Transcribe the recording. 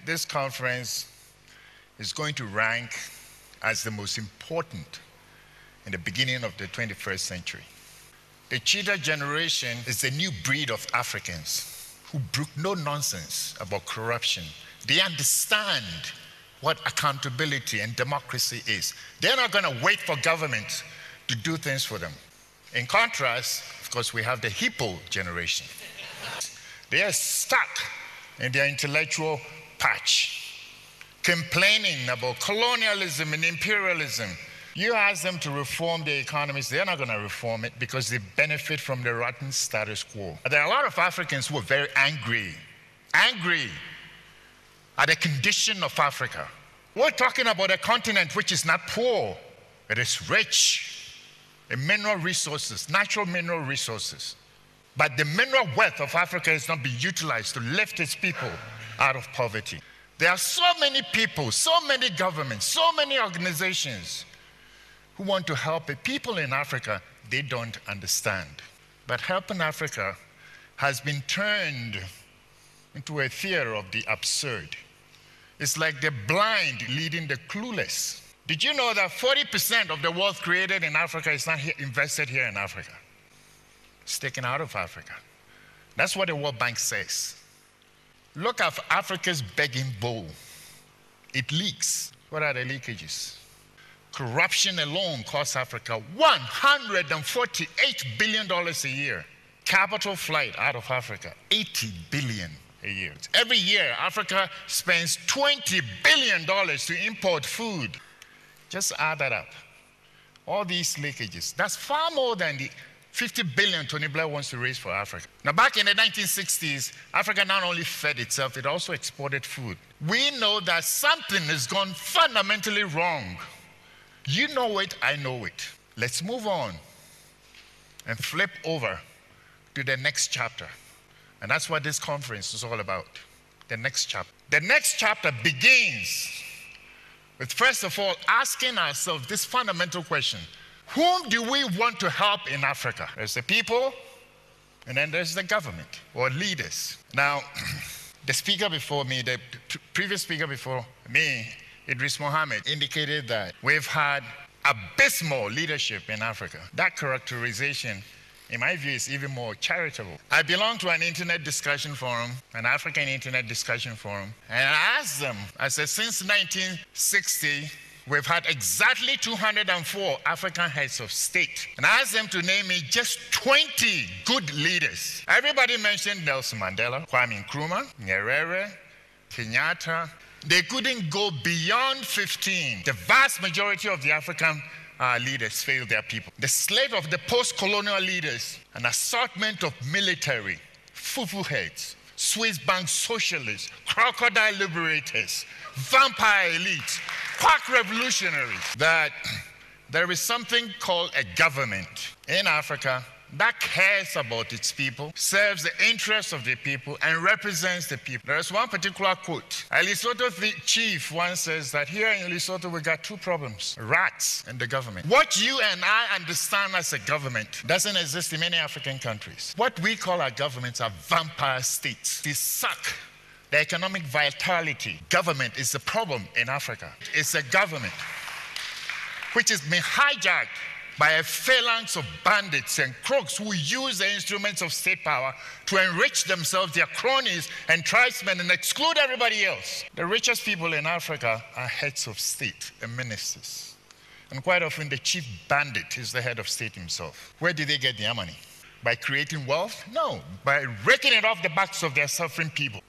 this conference is going to rank as the most important in the beginning of the 21st century. The cheetah generation is the new breed of Africans who brook no nonsense about corruption. They understand what accountability and democracy is. They're not going to wait for government to do things for them. In contrast, of course, we have the hippo generation. They are stuck in their intellectual patch, complaining about colonialism and imperialism. You ask them to reform the economies, they're not going to reform it because they benefit from the rotten status quo. There are a lot of Africans who are very angry at the condition of Africa. We're talking about a continent which is not poor, it is rich in mineral resources, natural mineral resources. But the mineral wealth of Africa is not being utilized to lift its people out of poverty. There are so many people, so many governments, so many organizations who want to help it. People in Africa, they don't understand. But helping Africa has been turned into a theater of the absurd. It's like the blind leading the clueless. Did you know that 40% of the wealth created in Africa is not invested here in Africa? It's taken out of Africa. That's what the World Bank says. Look at Africa's begging bowl. It leaks. What are the leakages? Corruption alone costs Africa $148 billion a year. Capital flight out of Africa, $80 billion a year. Every year, Africa spends $20 billion to import food. Just add that up. All these leakages. That's far more than the $50 billion Tony Blair wants to raise for Africa. Now, back in the 1960s, Africa not only fed itself, it also exported food. We know that something has gone fundamentally wrong. You know it, I know it. Let's move on and flip over to the next chapter. And that's what this conference is all about. The next chapter. The next chapter begins with, first of all, asking ourselves this fundamental question. Whom do we want to help in Africa? There's the people, and then there's the government or leaders. Now, the speaker before me, the previous speaker before me, Idris Mohammed, indicated that we've had abysmal leadership in Africa. That characterization, in my view, is even more charitable. I belong to an internet discussion forum, an African internet discussion forum, and I asked them, I said, since 1960, we've had exactly 204 African heads of state. And I asked them to name me just 20 good leaders. Everybody mentioned Nelson Mandela, Kwame Nkrumah, Nyerere, Kenyatta. They couldn't go beyond 15. The vast majority of the African leaders failed their people. The slate of the post-colonial leaders, an assortment of military, fufu heads, Swiss bank socialists, crocodile liberators, vampire elites, quack revolutionaries, that there is something called a government in Africa that cares about its people, serves the interests of the people, and represents the people. There is one particular quote. A Lesotho chief once says that here in Lesotho we got two problems: rats and the government. What you and I understand as a government doesn't exist in many African countries. What we call our governments are vampire states. They suck the economic vitality. Government is the problem in Africa. It's a government which has been hijacked by a phalanx of bandits and crooks who use the instruments of state power to enrich themselves, their cronies and tribesmen, and exclude everybody else. The richest people in Africa are heads of state and ministers. And quite often the chief bandit is the head of state himself. Where do they get their money? By creating wealth? No, by raking it off the backs of their suffering people.